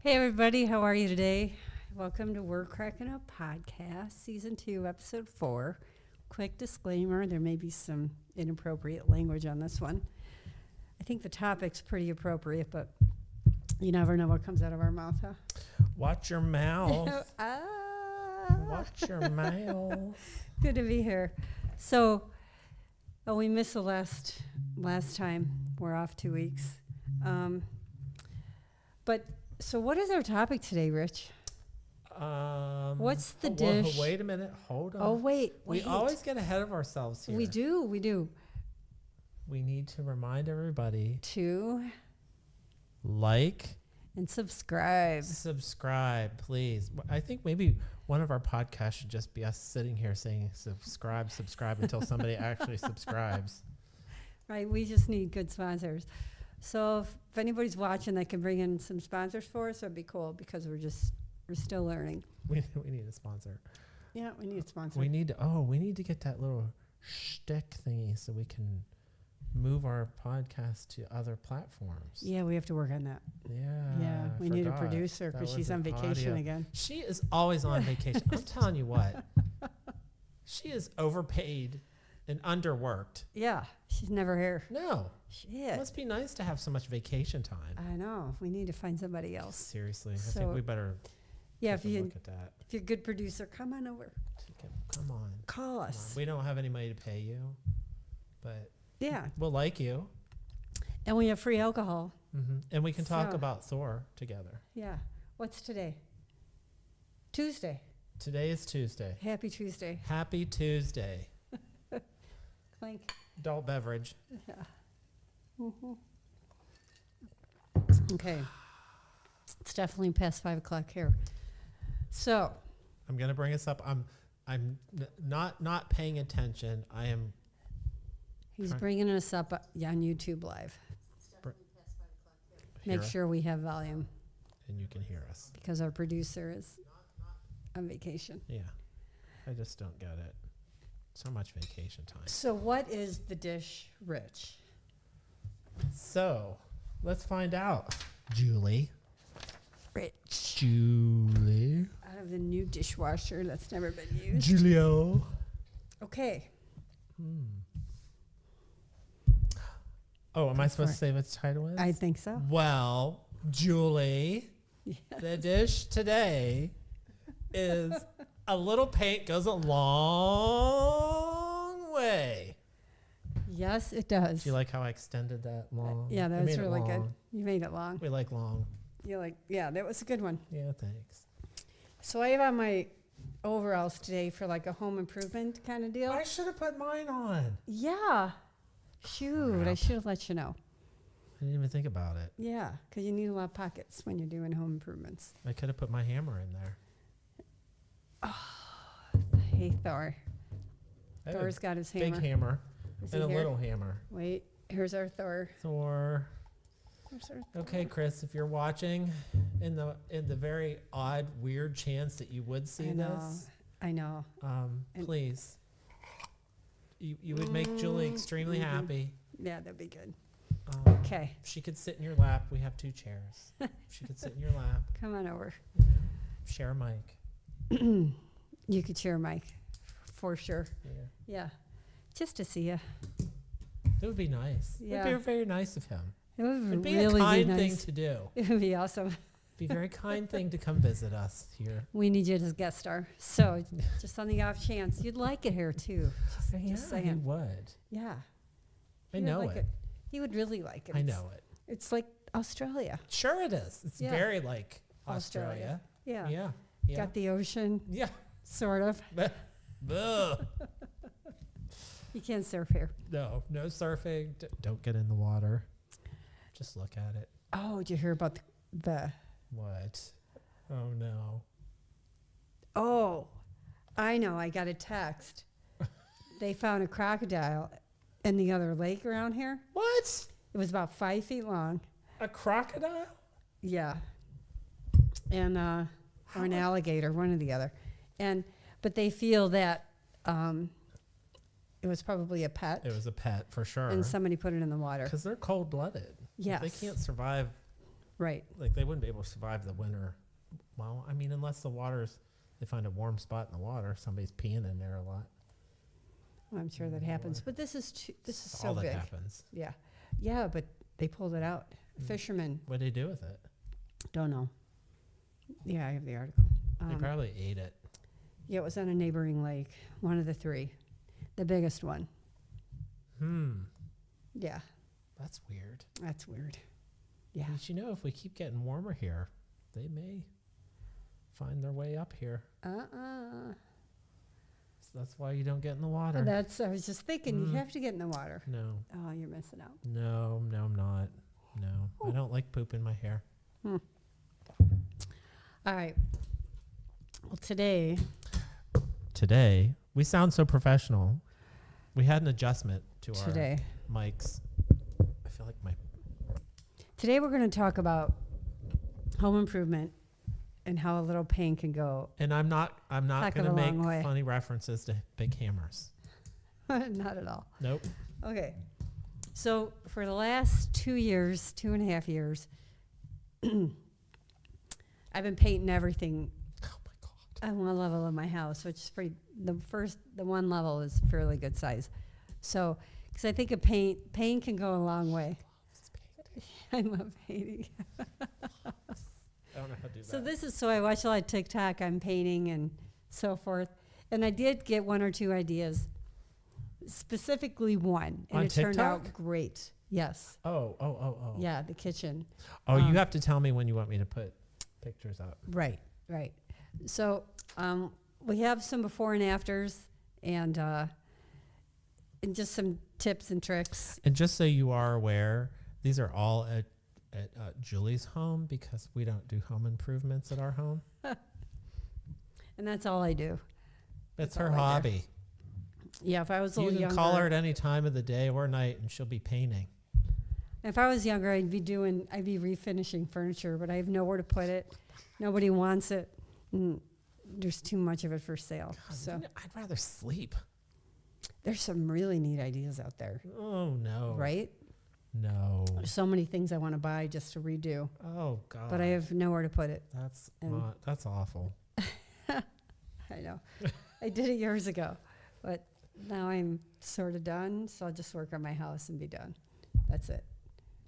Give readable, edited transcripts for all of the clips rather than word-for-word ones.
Hey everybody, how are you today? Welcome to We're Crackin' Up Podcast, Season 2, Episode 4. Quick disclaimer, there may be some inappropriate language on this one. I think the topic's pretty appropriate, but you never know what comes out of our mouth, huh? Watch your mouth. Watch your mouth. Good to be here. So, we missed the last time. We're off 2 weeks. So what is our topic today, Rich? What's the dish? Wait a minute. Hold on. Oh, wait. We always get ahead of ourselves here. We do. We need to remind everybody to like and subscribe. Subscribe, please. I think maybe one of our podcasts should just be us sitting here saying subscribe until somebody actually subscribes. Right. We just need good sponsors. So if anybody's watching that can bring in some sponsors for us, that'd be cool because we're still learning. We need a sponsor. Yeah, we need a sponsor. We need to get that little shtick thingy so we can move our podcast to other platforms. Yeah, we have to work on that. Yeah. We need a producer because she's on vacation again. She is always on vacation. I'm telling you what. She is overpaid and underworked. Yeah, she's never here. No. Shit. It must be nice to have so much vacation time. I know. We need to find somebody else. Seriously. I think we better look at that. If you're a good producer, come on over. Come on. Call us. We don't have any money to pay you, but yeah, we'll like you. And we have free alcohol. Mm-hmm. And we can talk about Thor together. Yeah. What's today? Tuesday. Today is Tuesday. Happy Tuesday. Happy Tuesday. Clink. Adult beverage. Yeah. Mm-hmm. Okay. It's definitely past 5 o'clock here. So. I'm going to bring us up. I'm not paying attention. I am. He's bringing us up on YouTube Live. Make sure we have volume. And you can hear us. Because our producer is on vacation. Yeah. I just don't get it. So much vacation time. So what is the dish, Rich? So let's find out. Julie. Rich. Julie. Out of the new dishwasher that's never been used. Julio. Okay. Oh, am I supposed to say what the title is? I think so. Well, Julie, yes. The dish today is a little paint goes a long way. Yes, it does. Do you like how I extended that long? Yeah, that was really good. You made it long. We like long. Yeah, that was a good one. Yeah, thanks. So I have on my overalls today for like a home improvement kind of deal. I should have put mine on. Yeah. Shoot, crap. I should have let you know. I didn't even think about it. Yeah, because you need a lot of pockets when you're doing home improvements. I could have put my hammer in there. Oh, hey, Thor. Thor's got his hammer. Big hammer and a little hammer. Wait, here's our Thor. Thor. Okay, Chris, if you're watching, in the very odd, weird chance that you would see this, I know. Please, you would make Julie extremely happy. Yeah, that'd be good. Okay. If she could sit in your lap. We have 2 chairs. She could sit in your lap. Come on over. Yeah. Share a mic. You could share a mic, for sure. Yeah. Just to see you. It would be nice. Yeah. It would be very nice of him. It would be really a kind nice thing to do. It would be awesome. Be a very kind thing to come visit us here. We need you as a guest star. So just on the off chance, you'd like it here too. Just saying. He would. Yeah. I know it. He would really like it. I know it. It's like Australia. Sure it is. It's very like Australia. Yeah. Yeah. Got the ocean. Yeah. Sort of. You can't surf here. No surfing. Don't get in the water. Just look at it. Oh, did you hear about the what? Oh no. Oh, I know. I got a text. They found a crocodile in the other lake around here. What? It was about 5 feet long. A crocodile? Yeah. And or an alligator, one or the other. But they feel that it was probably a pet. It was a pet for sure. And somebody put it in the water. Because they're cold-blooded. Yes. They can't survive Right. Like they wouldn't be able to survive the winter. Well, I mean, unless they find a warm spot in the water, somebody's peeing in there a lot. Well, I'm sure that happens. But this is so All that big. happens. Yeah. Yeah, but they pulled it out. Fishermen, What did they do with it? don't know. Yeah, I have the article. They probably ate it. Yeah, it was on a neighboring lake, one of the three, the biggest one. Yeah, That's weird. that's weird. Yeah. But if we keep getting warmer here, they may find their way up here. So that's why you don't get in the water. I was just thinking, you have to get in the water. No. Oh, you're missing out. No, I'm not. No. I don't like poop in my hair. All right. Well, today, we sound so professional. We had an adjustment to our mics. I feel like Today we're going to talk about home improvement and how a little pain can go. and I'm not Heck going of to a make long way. funny references to big hammers. Not at all. Nope. Okay. So for the last 2.5 years, I've been painting everything Oh my God. on one level of my house, which is the one level is fairly good size. So, because I think paint can go a long way. I love painting. I don't know how to do that. So I watch a lot of TikTok on painting and so forth. And I did get one or two ideas, specifically one. And On it turned out TikTok? great. Yes. Oh. Yeah, the kitchen. Oh, you have to tell me when you want me to put pictures up. Right. So we have some before and afters and just some tips and tricks. And just so you are aware, these are all at Julie's home because we don't do home improvements at our home. And that's all I do. That's all her I do. hobby. Yeah, if I was a You little can younger. call her at any time of the day or night and she'll be painting. If I was younger, I'd be refinishing furniture, but I have nowhere to put it. Nobody wants it. There's too much of it for sale. God, So I'd rather sleep. there's some really neat ideas out there, Oh, no. right? No. There's so many things I want to buy just to redo, Oh, God. but I have nowhere to put it. That's awful. I know. I did it years ago, but now I'm sort of done, so I'll just work on my house and be done. That's it.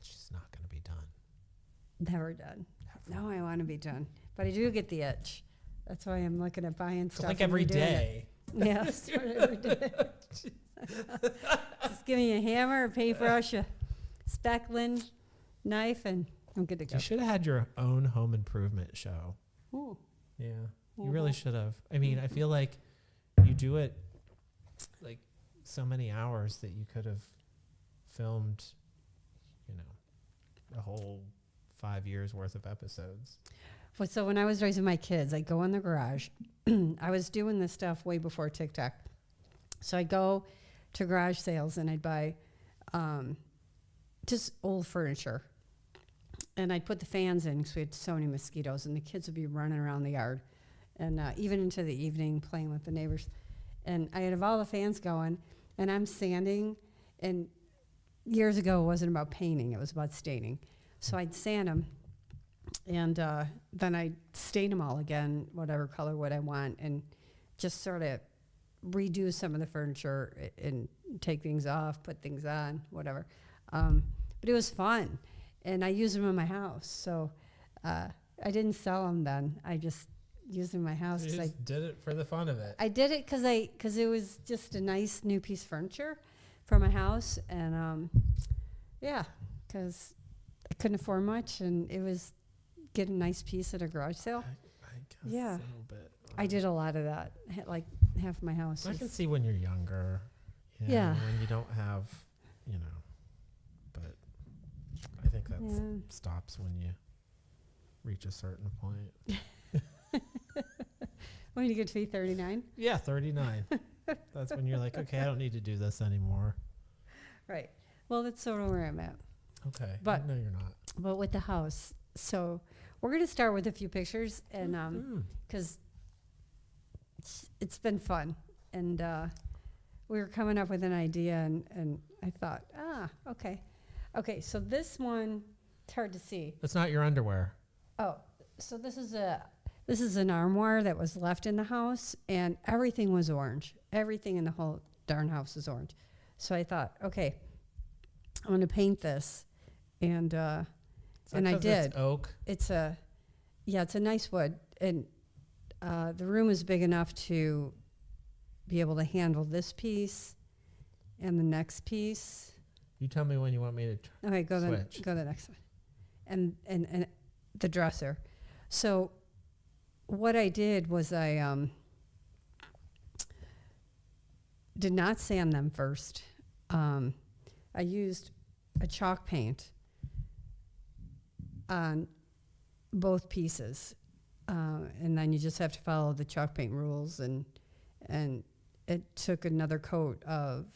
She's not going to be done. Never done. Never. No, I want to be done. But I do get the itch. That's why I'm looking at buying stuff. Like and every redoing it. day. Yeah, sort of every day. Just give me a hammer, a paintbrush, a spackling knife, and I'm good to go. You should have had your own home improvement show. Ooh. Yeah. You really should have. I mean, I feel like you do it like so many hours that you could have filmed, a whole 5 years worth of episodes. Well, so when I was raising my kids, I'd go in the garage. I was doing this stuff way before TikTok. So I'd go to garage sales and I'd buy just old furniture. And I'd put the fans in because we had so many mosquitoes and the kids would be running around the yard. And even into the evening playing with the neighbors. And I'd have all the fans going and I'm sanding. And years ago it wasn't about painting, it was about staining. So I'd sand them. And then I'd stain them all again, whatever color would I want, and just sort of redo some of the furniture and take things off, put things on, whatever. But it was fun, and I used them in my house. So I didn't sell them then. I just used them in my house. You just did it for the fun of it. I did it because it was just a nice new piece of furniture for my house, and because I couldn't afford much, and it was get a nice piece at a garage sale. I guess Yeah. a little bit. I did a lot of that, like half my house. I was- can see when you're younger. Yeah. When you don't have, but I think that Yeah. stops when you reach a certain point. When you get to be 39, Yeah, 39. That's when you're like, okay, I don't need to do this anymore. right? Well, that's sort of where I'm at. Okay. But- no, you're not. But with the house, so we're gonna start with a few pictures, and because it's been fun, and we were coming up with an idea, and I thought, okay. So this one It's hard to see. That's not your underwear. Oh, so this is an armoire that was left in the house, and everything was orange. Everything in the whole darn house is orange. So I thought, okay, I'm going to paint this, and I did. It's oak. It's a nice wood, and the room is big enough to be able to handle this piece and the next piece. You tell me when you want me to Okay, go switch. to the next one, and the dresser. So what I did was I did not sand them first. I used a chalk paint on both pieces, and then you just have to follow the chalk paint rules, and it took another coat of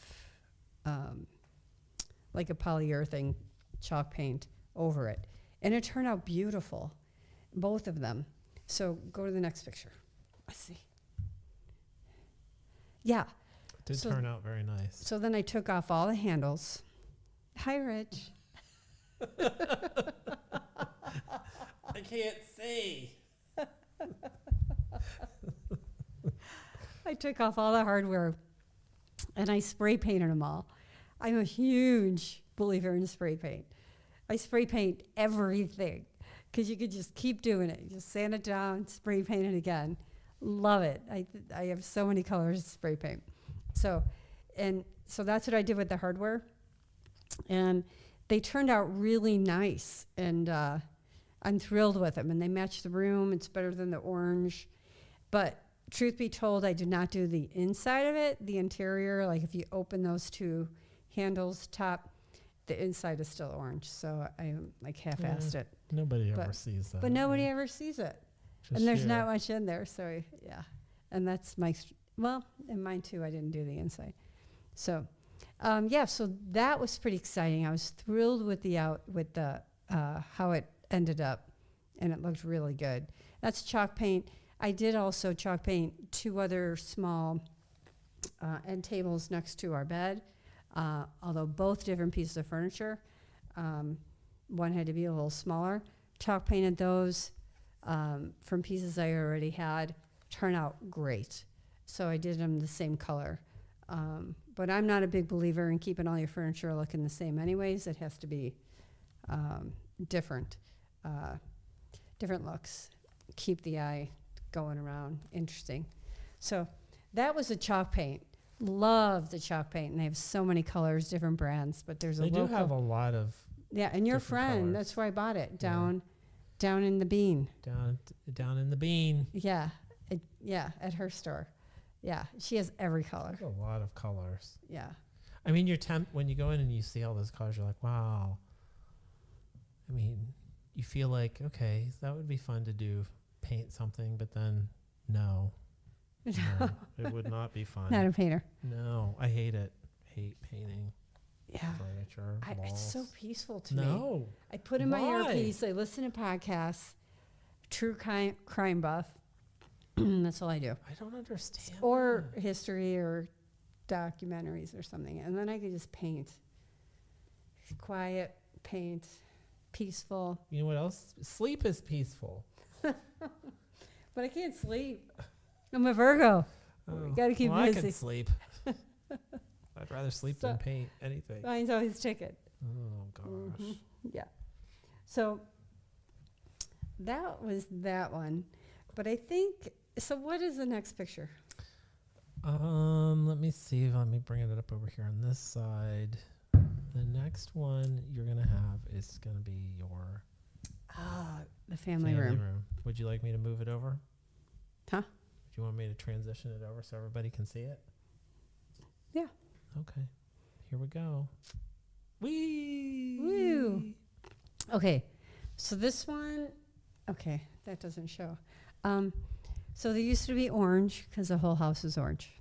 like a polyurethane chalk paint over it, and it turned out beautiful, both of them. So go to the next picture. Let's see. Yeah. It did turn out very nice. So then I took off all the handles. Hi, Rich. I can't see. I took off all the hardware, and I spray painted them all. I'm a huge believer in spray paint. I spray paint everything because you could just keep doing it. You just sand it down, spray paint it again. Love it. I have so many colors of spray paint. So that's what I did with the hardware, and they turned out really nice, and I'm thrilled with them, and they match the room. It's better than the orange, but truth be told, I did not do the inside of it, the interior. Like if you open those two handles top, the inside is still orange. So I like half-assed it. Nobody ever sees that. But nobody ever sees it. Just And there's you. not much in there. So yeah. And that's and mine too, I didn't do the inside. So so that was pretty exciting. I was thrilled with the how it ended up, and it looked really good. That's chalk paint. I did also chalk paint 2 other small end tables next to our bed, although both different pieces of furniture. One had to be a little smaller. Chalk painted those from pieces I already had. Turned out great. So I did them the same color. But I'm not a big believer in keeping all your furniture looking the same anyways. It has to be different looks. Keep the eye going around. Interesting. So that was a chalk paint. Love the chalk paint. And they have so many colors, different brands, but there's They do have a lot of and your different friend, colors. that's where I bought it, down in the bean. down in the bean. Yeah. At her store. Yeah, she has every color. There's a lot of colors. Yeah. I mean, when you go in and you see all those colors, you're like, wow. I mean, you feel like, okay, that would be fun to do, paint something, but then no, it would not be fun. Not a painter. No, I hate it. Hate painting Yeah. furniture. It's so walls. peaceful to me. No. I put in my Why? earpiece. I listen to podcasts, true crime buff. That's all I do. I don't understand. Or that. history or documentaries or something. And then I could just paint. Quiet, paint, peaceful. You know what else? Sleep is peaceful. But I can't sleep. I'm a Virgo. Oh, Gotta keep well, busy. I can sleep. I'd rather sleep than paint anything. Mine's always ticket. Oh, gosh. Yeah. So that was that one. But I think, so what is the next picture? Let me see. Let me bring it up over here on this side. The next one you're going to have is going to be your The family room. Would you like me to move it over? Huh? Do you want me to transition it over so everybody can see it? Yeah. Okay. Here we go. Whee! Woo! Okay. So this one, okay, that doesn't show. So they used to be orange because the whole house is orange.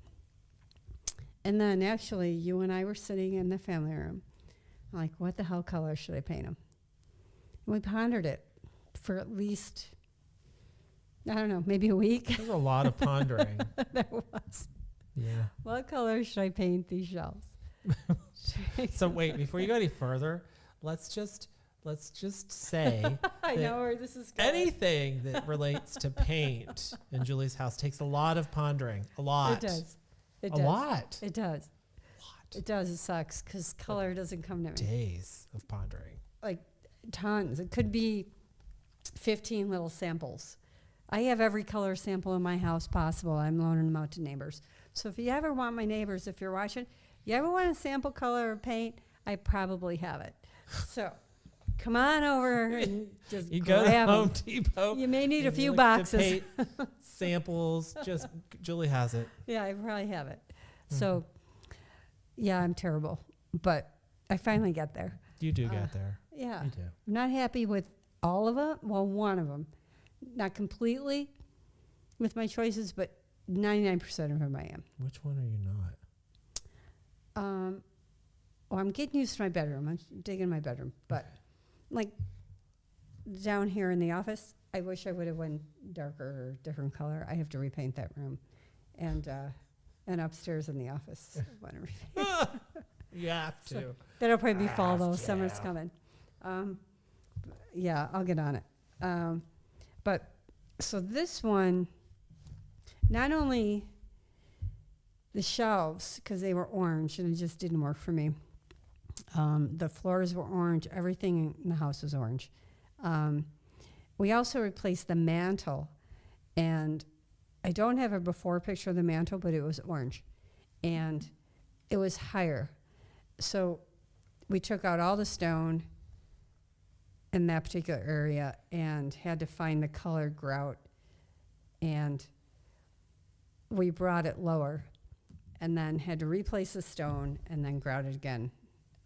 And then actually, you and I were sitting in the family room. I'm like, what the hell color should I paint them? And we pondered it for at least, I don't know, maybe a week. There's a lot of pondering. There was. Yeah. What color should I paint these shelves? So wait, before you go any further, let's let's just say I that know where this is going. anything that relates to paint in Julie's house takes a lot of pondering. A lot. It does. It A does. lot. It does. Lot. It does. It sucks because color doesn't come to me. Days of pondering. Like tons. It could be 15 little samples. I have every color sample in my house possible. I'm loaning them out to neighbors. So if you ever want my neighbors, if you're watching, you ever want a sample color of paint, I probably have it. So come on over and just You go to grab 'em. Home Depot. You may need a and few look at the boxes. paint samples. Just Julie has it. Yeah, I probably have it. Mhm. So, yeah, I'm terrible, but I finally get there. You do get there. Yeah, You do. I'm not happy with all of them. Well, one of them, not completely with my choices, but 99% of them I am. Which one are you not? Well, I'm getting used to my bedroom. I'm digging my bedroom, but like down here in the office, I wish I would have went darker or different color. I have to repaint that room, and upstairs in the office, I want to repaint. You have to. So that'll probably be fall though. Have Summer's to. coming. Yeah, I'll get on it. But so this one, not only the shelves, because they were orange and it just didn't work for me. The floors were orange. Everything in the house was orange. We also replaced the mantle, and I don't have a before picture of the mantle, but it was orange, and it was higher. So we took out all the stone in that particular area and had to find the colored grout, and we brought it lower and then had to replace the stone and then grout it again.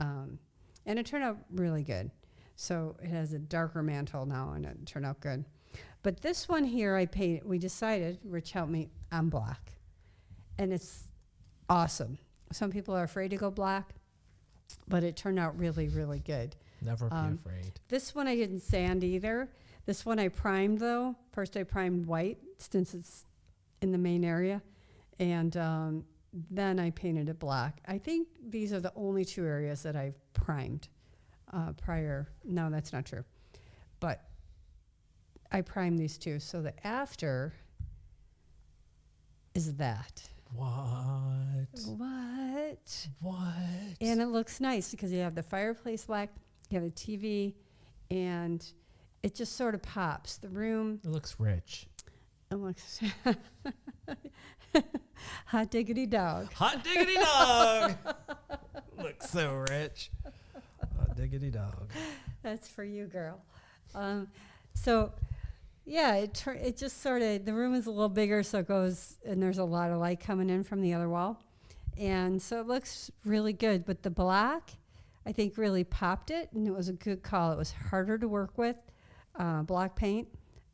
And it turned out really good. So it has a darker mantle now, and it turned out good. But this one here, we decided, Rich helped me, on black. And it's awesome. Some people are afraid to go black, but it turned out really, really good. Never be afraid. This one I didn't sand either. This one I primed, though. First I primed white, since it's in the main area. And then I painted it black. I think these are the only two areas that I've primed prior. No, that's not true. But I primed these two. So the after is that. What? And it looks nice because you have the fireplace black, you have the TV, and it just sort of pops. The room. It looks rich. It looks hot diggity dog. Hot diggity dog. Looks so rich. Hot diggity dog. That's for you, girl. So, yeah, it just sort of, the room is a little bigger, so it goes, and there's a lot of light coming in from the other wall. And so it looks really good. But the black, I think, really popped it, and it was a good call. It was harder to work with, black paint,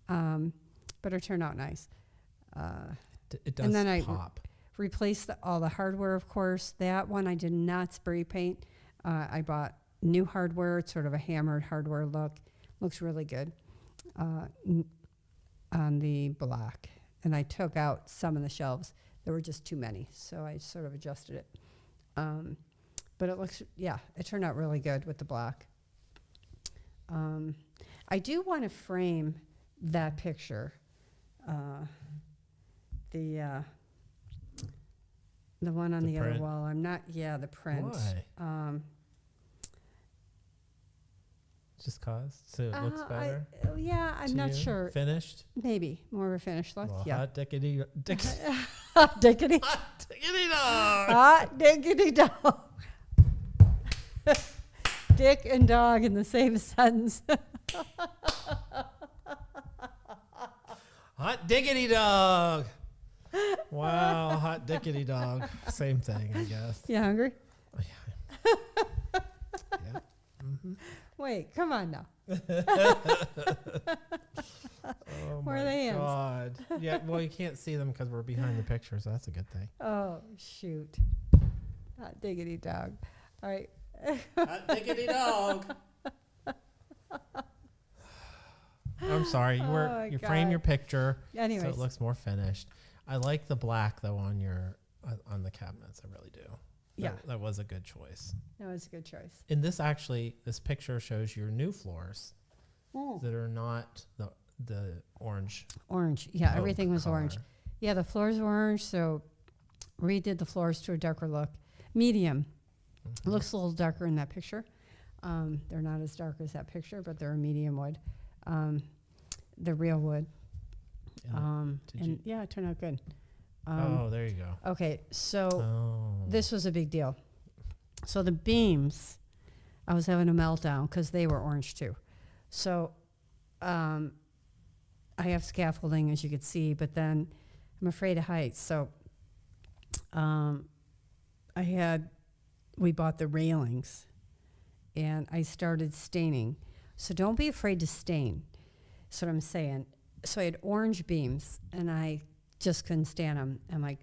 but it turned out nice. It does and then pop. Replaced all the hardware, of course. That one I did not spray paint. I bought new hardware. It's sort of a hammered hardware look. Looks really good on the black. And I took out some of the shelves. There were just too many, so I sort of adjusted it. But it looks, yeah, it turned out really good with the black. I do want to frame that picture. The one on The the other print? wall. I'm not, the print. Why? Just cause? So it looks better? I'm not to you? sure. Finished? Maybe more of a finished look. Well, Yeah. hot diggity Hot diggity. hot diggity dog. Hot diggity dog. Dick and dog in the same sentence. Hot diggity dog. Wow, hot diggity dog. Same thing, I guess. You hungry? Yeah. Mm-hmm. Wait, come on now. Oh Where my are the hands? God. Yeah, well, you can't see them because we're behind the picture, so that's a good thing. Oh, shoot. Hot diggity dog. All right. Hot diggity dog. I'm sorry. You frame God. your picture Anyways. so it looks more finished. I like the black though on the cabinets. I really do. Yeah. That was a good choice. That was a good choice. And this picture shows your new floors that are not the orange. Orange. Yeah, oak everything was color. orange. Yeah, the floors were orange, so redid the floors to a darker look. Medium. Mhm. Looks a little darker in that picture. They're not as dark as that picture, but they're a medium wood. The real wood. Did you- It turned out good. There you go. Okay, so Oh. this was a big deal. So the beams, I was having a meltdown because they were orange too. So I have scaffolding, as you can see, but then I'm afraid of heights. So we bought the railings, and I started staining. So don't be afraid to stain. That's what I'm saying. So I had orange beams, and I just couldn't stand them. I'm like,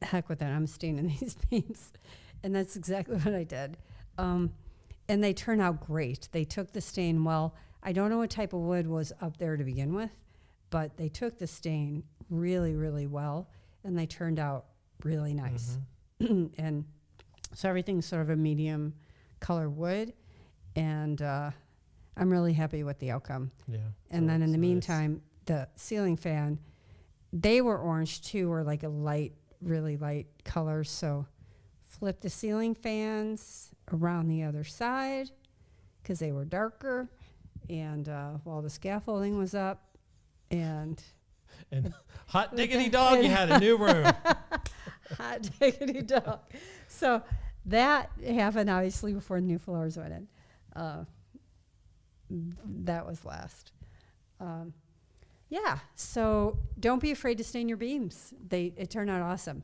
heck with that. I'm staining these beams. And that's exactly what I did. And they turn out great. They took the stain well. I don't know what type of wood was up there to begin with, but they took the stain really, really well, and they turned out really nice. And so everything's sort of a medium color wood, and I'm really happy with the outcome. Yeah. And then in the Nice. meantime, the ceiling fan, they were orange too, or like a light, really light color. So flip the ceiling fans around the other side because they were darker. And while the scaffolding was up, and hot diggity dog, you had a new room. hot diggity dog. So that happened obviously before the new floors went in. That was last. Yeah, so don't be afraid to stain your beams. It turned out awesome.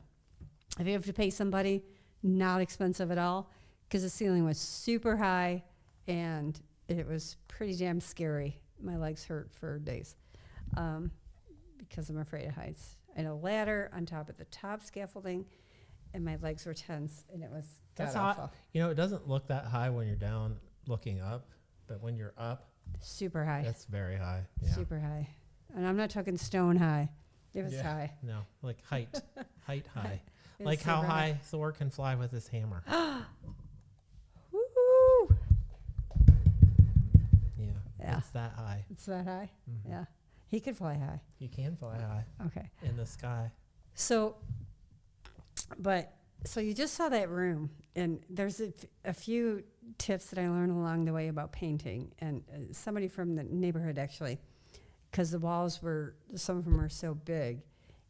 If you have to pay somebody, not expensive at all, because the ceiling was super high and it was pretty damn scary. My legs hurt for days because I'm afraid of heights. I had a ladder on top of the top scaffolding, and my legs were tense, and it was That's god-awful. hot. It doesn't look that high when you're down looking up, but when you're up, Super high. that's very high. Yeah. Super high. And I'm not talking stone high. It was Yeah. high. No, like height high. It was Like how super high Thor can fly with his hammer. Woo! Yeah. Yeah. It's that high. It's that high? Mhm. Yeah. He could fly high. You can fly high Okay. in the sky. So you just saw that room, and there's a few tips that I learned along the way about painting, and somebody from the neighborhood actually, because the walls some of them were so big,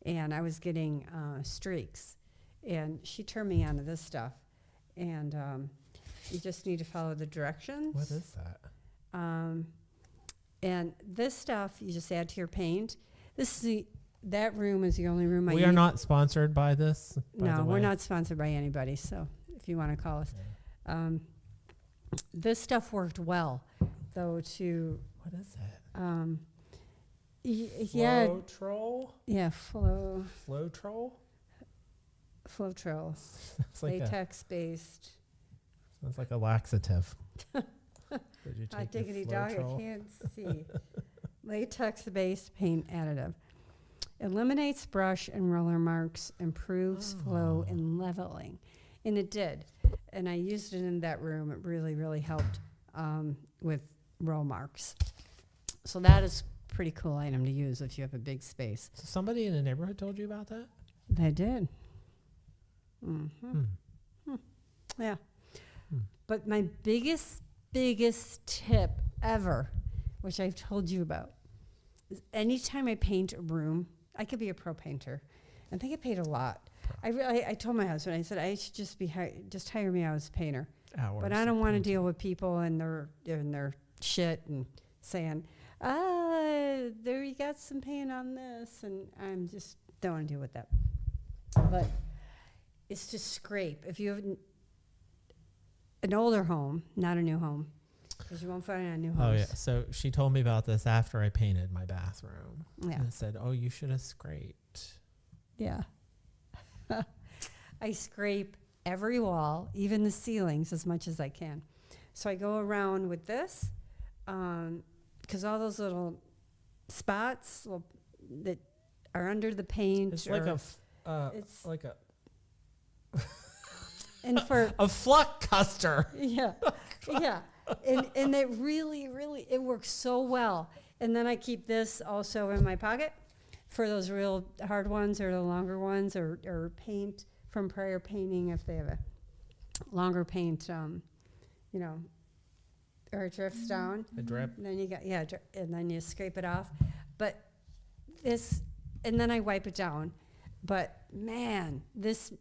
and I was getting streaks, and she turned me onto this stuff, and you just need to follow the directions. What is that? And this stuff you just add to your paint. That room is the only room I We use. are not sponsored by this. By No, the we're way. not sponsored by anybody. So if you want to call us, this stuff worked well, though. What is that? Yeah, Flow flow troll, It's like latex based. sounds like a laxative. Did you Hot take your diggity dog, I Floetrol? can't see. Latex based paint additive. Eliminates brush and roller marks, improves flow and leveling. And it did. And I used it in that room. It really, really helped with roll marks. So that is a pretty cool item to use if you have a big space. So somebody in the neighborhood told you about that? They did. Mm-hmm. Yeah. But my biggest tip ever, which I've told you about, is anytime I paint a room, I could be a pro painter. I think I paid a lot. I told my husband, I said, I should just just hire me out as a painter. Hours But I of don't want to painting. deal with people and their shit and saying, there you got some paint on this, and I'm just don't want to deal with that. But it's to scrape. If you have an older home, not a new home, because you won't find it on new homes. Oh yeah. So she told me about this after I painted my bathroom. Yeah. And said, "Oh, you should have scraped." Yeah. I scrape every wall, even the ceilings, as much as I can. So I go around with this, because all those little spots that are under the paint. It's like or a it's like a And for A Fluckcuster. yeah, yeah, and it really it works so well. And then I keep this also in my pocket for those real hard ones or the longer ones, or paint from prior painting if they have a longer paint, you know, or it drifts down. A drip. And then you got and then you scrape it off. But this, and then I wipe it down. But man, this,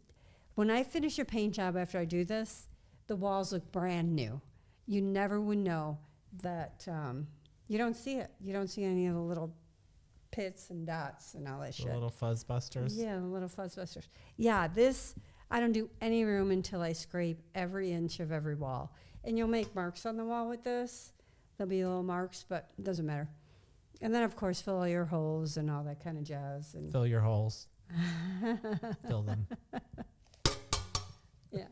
when I finish a paint job after I do this, the walls look brand new. You never would know that. You don't see it. You don't see any of the little pits and dots and all that shit. The little fuzz busters. Yeah, the little fuzz busters. Yeah, this, I don't do any room until I scrape every inch of every wall. And you'll make marks on the wall with this. There'll be little marks, but it doesn't matter. And then, of course, fill your holes and all that kind of jazz. And Fill your holes. Fill them. yeah,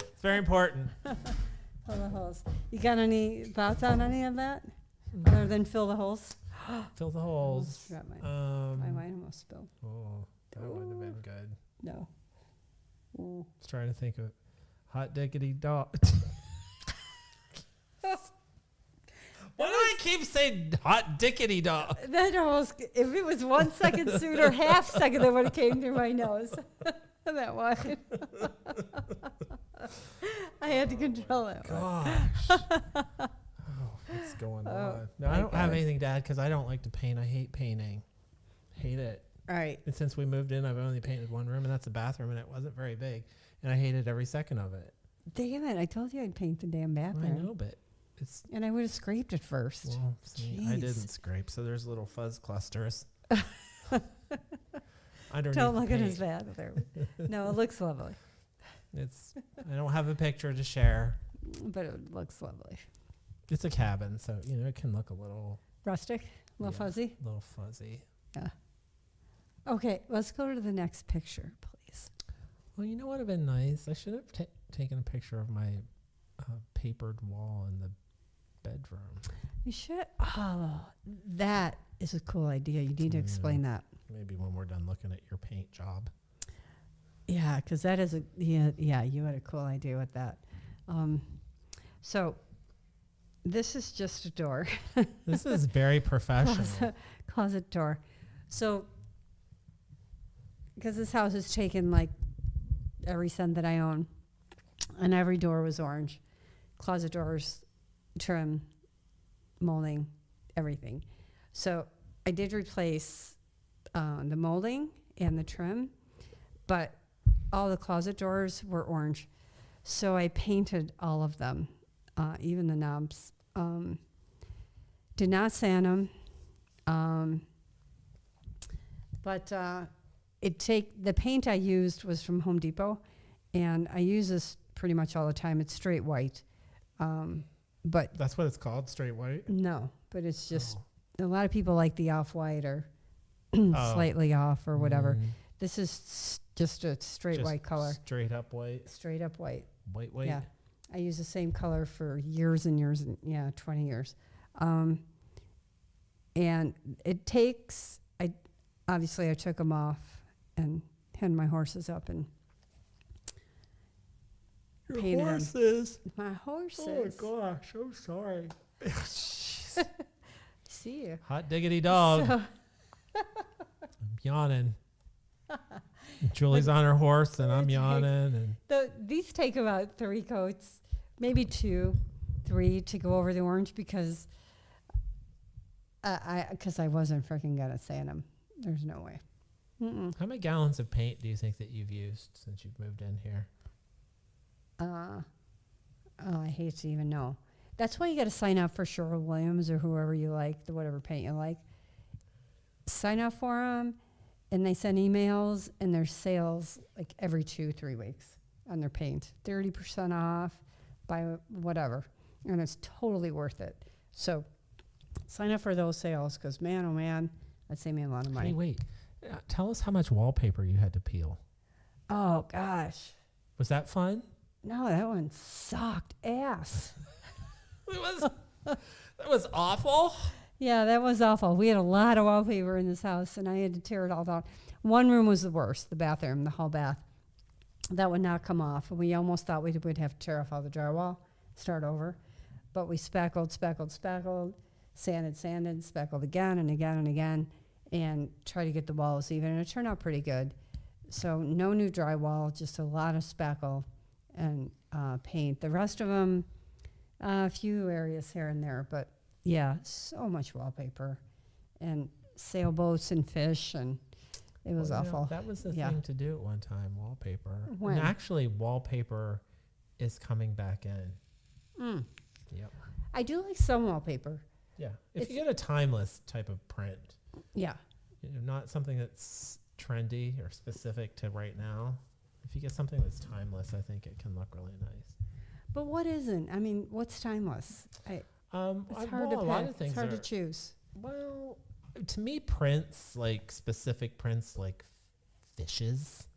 It's very important. fill the holes. You got any thoughts on any of that? Other than fill the holes? Fill the holes. Forgot my wine almost spilled. Oh, that wouldn't have been good. No. I was trying to think of hot diggity dog. Why do I keep saying hot dickety dog? That almost, if it was 1 second sooner, half second, that would have came through my nose. That one. I had to control it. Gosh. What's going on? No, I don't have anything to add because I don't like to paint. I hate painting. Hate it. All right. And since we moved in, I've only painted one room, and that's a bathroom, and it wasn't very big. And I hated every second of it. Damn it. I told you I'd paint the damn bathroom. I know, but it's... And I would have scraped it first. Well, see, I didn't scrape, so there's little fuzz clusters. Underneath Don't the look at paint. his bathroom. No, it looks lovely. I don't have a picture to share. But it looks lovely. It's a cabin, so, it can look a little... Rustic, a little fuzzy. A little fuzzy. Yeah. Okay, let's go to the next picture, please. Well, you know what would have been nice? I should have taken a picture of my papered wall in the bedroom. You should. Oh, that is a cool idea. You need to explain that. Maybe when we're done looking at your paint job. Yeah, because that is yeah, you had a cool idea with that. So this is just a door. This is very professional. Closet door. So, because this house has taken like every cent that I own, and every door was orange. Closet doors, trim, molding, everything. So I did replace the molding and the trim, but all the closet doors were orange. So I painted all of them, even the knobs. Did not sand them, but the paint I used was from Home Depot, and I use this pretty much all the time. It's straight white, but That's what it's called, straight white? no, but it's just a lot of people like the off-white or slightly off or whatever. This is just a straight white color. Straight up white. Straight up white. White. Yeah. I use the same color for years and years, 20 years. And it takes, obviously I took them off and had my horses up and painted horses. them. My horses. Oh my gosh, I'm sorry. See you. Hot diggity dog. So, I'm yawning. Julie's on her horse and I'm yawning. And these take about 3 coats, maybe 2, 3 to go over the orange because I wasn't freaking gonna sand them. There's no way. how many gallons of paint do you think that you've used since you've moved in here? I hate to even know. That's why you got to sign up for Sherwin-Williams or whoever you like, whatever paint you like. Sign up for them, and they send emails, and there's sales like every 2-3 weeks on their paint. 30% off by whatever, and it's totally worth it. So sign up for those sales because, man, oh, man, that saved me a lot of money. Hey, wait. Tell us how much wallpaper you had to peel. Oh, gosh. Was that fun? No, that one sucked ass. That was awful. Yeah, that was awful. We had a lot of wallpaper in this house, and I had to tear it all down. One room was the worst, the bathroom, the hall bath. that would not come off. And we almost thought we would have to tear off all the drywall, start over. But we speckled, sanded, speckled again and again and again, and try to get the walls even. And it turned out pretty good. So no new drywall, just a lot of spackle and paint. The rest of them, a few areas here and there, but yeah, so much wallpaper and sailboats and fish, and it was awful. That was the thing to do at one time, wallpaper. When? And actually, wallpaper is coming back in. Yep. I do like some wallpaper. Yeah. If you get a timeless type of print, Yeah. Not something that's trendy or specific to right now. If you get something that's timeless, I think it can look really nice. But what isn't? I mean, what's timeless? It's hard to pick. A lot of things it's hard are, to choose. Well, to me, prints, like specific prints like fishes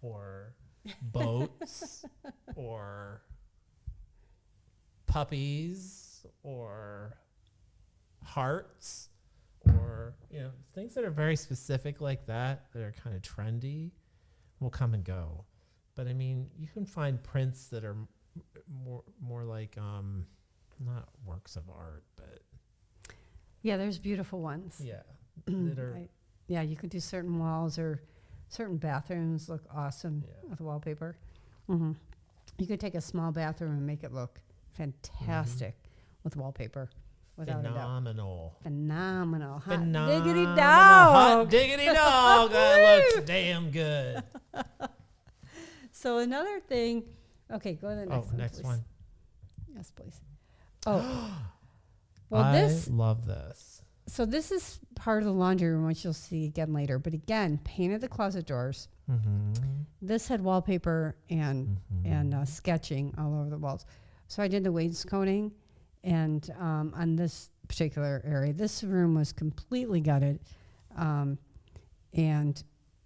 or boats or puppies or hearts or, things that are very specific like that are kind of trendy will come and go. But I mean, you can find prints that are more like, not works of art, but Yeah, there's beautiful ones. yeah, that are Yeah, you could do certain walls or certain bathrooms look awesome Yeah. with wallpaper. Mm-hmm. You could take a small bathroom and make it look fantastic with wallpaper. Without a doubt. phenomenal. Phenomenal. Hot Phenomenal. diggity Hot dog. diggity dog. That looks damn good. So another thing. Okay, go to the next one. Next please. one. Yes, please. Oh. Well, I love this. So this is part of the laundry room, which you'll see again later. But again, painted the closet doors. Mm-hmm. This had wallpaper and sketching all over the walls. So I did the wainscoting, and on this particular area, this room was completely gutted, and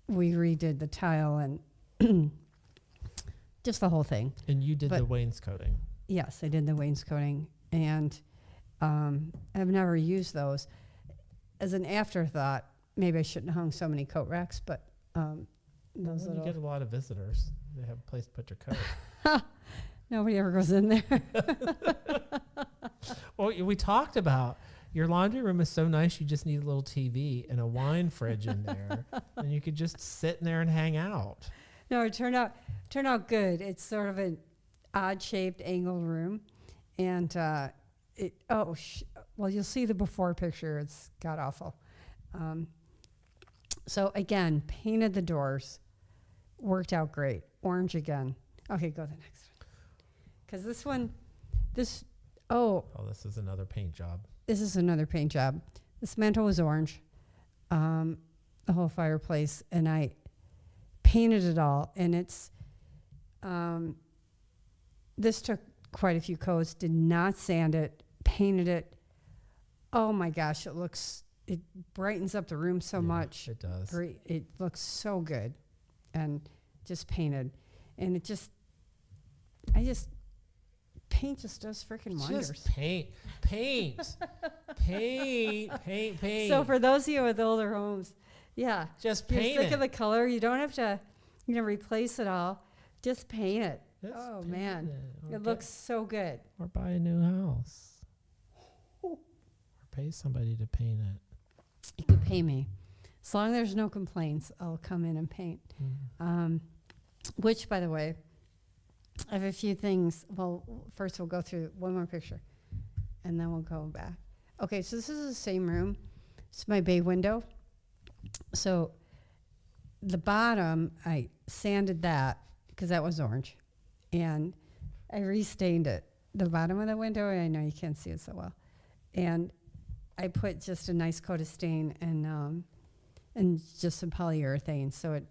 we redid the tile and just the whole thing. And you did But- the wainscoting. Yes, I did the wainscoting, and I've never used those. As an afterthought, maybe I shouldn't have hung so many coat racks, but those When you little... get a lot of visitors, they have a place to put your coat. Nobody ever goes in there. Well, we talked about your laundry room is so nice, you just need a little TV and a wine fridge in there, and you could just sit in there and hang out. No, it turned out good. It's sort of an odd-shaped angled room, and well, you'll see the before picture. It's god-awful. So again, painted the doors, worked out great. Orange again. Okay, go to the next one. Because this This is another paint job. this is another paint job. This mantle was orange, the whole fireplace, and I painted it all. And it's this took quite a few coats. Did not sand it, painted it. Oh my gosh, it brightens up the room so much. It does. It looks so good, and just painted, and paint just does freaking wonders. Just paint. So for those of you with older homes, yeah, Just you're paint sick it. of the color. You don't have to, replace it all. Just paint it. Just Oh paint man, Or it looks so good. Or buy a new house. Or pay somebody to paint it. You could pay me, as long as there's no complaints. I'll come in and paint. Which, by the way, I have a few things. Well, first we'll go through one more picture, and then we'll go back. Okay, so this is the same room. It's my bay window. So the bottom, I sanded that because that was orange, and I restained it. The bottom of the window, I know you can't see it so well, and I put just a nice coat of stain and just some polyurethane, so it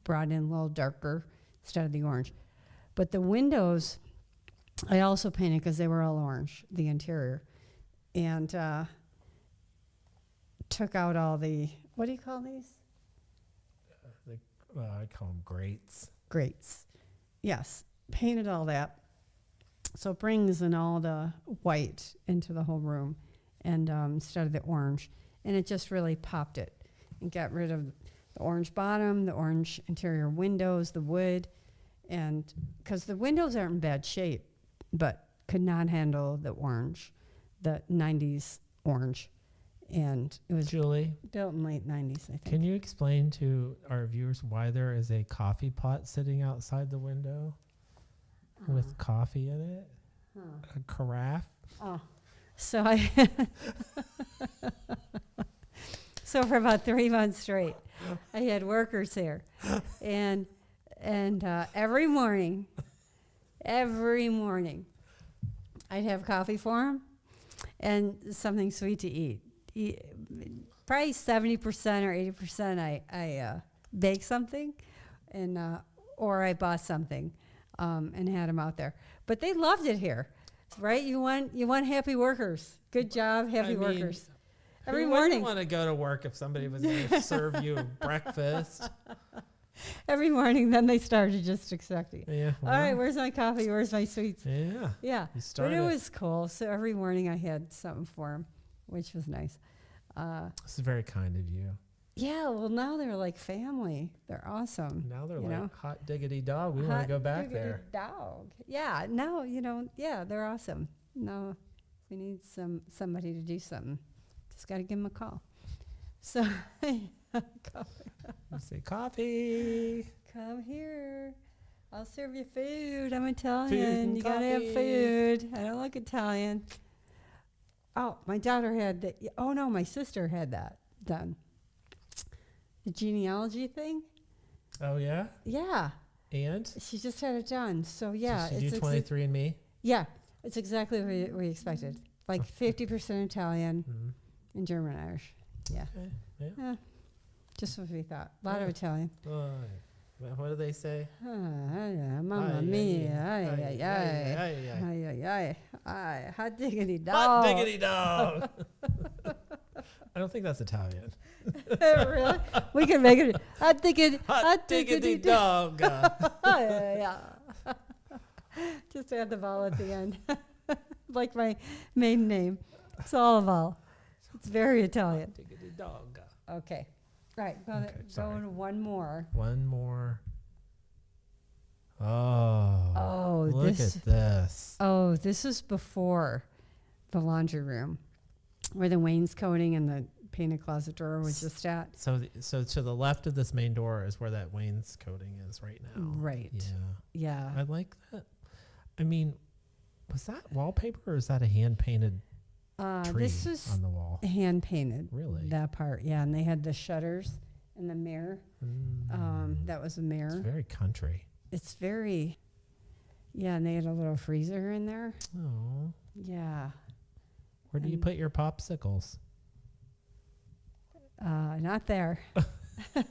brought in a little darker instead of the orange. But the windows, I also painted because they were all orange, the interior, and took out all the, what do you call these? I call them grates. Grates. Yes, painted all that. So it brings in all the white into the whole room, and instead of the orange. And it just really popped it and got rid of the orange bottom, the orange interior windows, the wood, And because the windows aren't in bad shape, but could not handle the orange, the 90s orange. And it was Julie, built in late 90s, I think. can you explain to our viewers why there is a coffee pot sitting outside the window with coffee in it? A carafe? Oh, so I so for about 3 months straight, I had workers here, and every morning, I'd have coffee for them and something sweet to eat. Probably 70% or 80%, I bake something, and or I bought something, and had them out there. But they loved it here, right? You want happy workers. Good job, happy workers. Every morning. Who wouldn't want to go to work if somebody was going to serve you breakfast? Every morning, then they started just expecting. Yeah. All right, where's my coffee? Where's my sweets? Yeah. Yeah. You started. But it was cool. So every morning I had something for them, which was nice. This is very kind of you. Yeah, well, now they're like family. They're awesome. Now they're you like know? hot diggity dog. We want to go back there. Dog. Yeah, no, yeah, they're awesome. No, we need somebody to do something. Just got to give them a call. So, You say coffee. come here. I'll serve you food. I'm Italian. Food and You got to have coffee. food. I don't look Italian. Oh, my daughter had that. Oh, no, my sister had that done. The genealogy thing? Oh, yeah? Yeah. And? She just had it done. So, yeah. Did she do 23andMe? Yeah. It's exactly what we expected. Like 50% Italian Mm-hmm. and German Irish. Yeah. Okay. Yeah. Just what we thought. A lot of Yeah. Italian. Well, what do they say? Mamma Ay, mia. ay, Ay, ay, ay, ay, ay. ay, Ay, ay, ay. Ay, hot diggity dog. Hot diggity dog. I don't think that's Italian. Really? We can make it hot diggity dog. Yeah. Just add the vowel at the end. Like my maiden name. It's all a vowel. It's very Italian. Hot diggity dog. Okay. Right. Okay, sorry. Going one more. One more. Oh. Look at this. Oh, this is before the laundry room, where the wainscoting and the painted closet door was just at. So to the left of this main door is where that wainscoting is right now. Right. Yeah. Yeah. I like that. I mean, was that wallpaper or is that a hand painted tree This was on the wall? hand painted. Really? That part. Yeah. And they had the shutters and the mirror. That was a mirror. It's very country. It's very, yeah. And they had a little freezer in there. Oh. Yeah. Where do you And- put your popsicles? Not there. I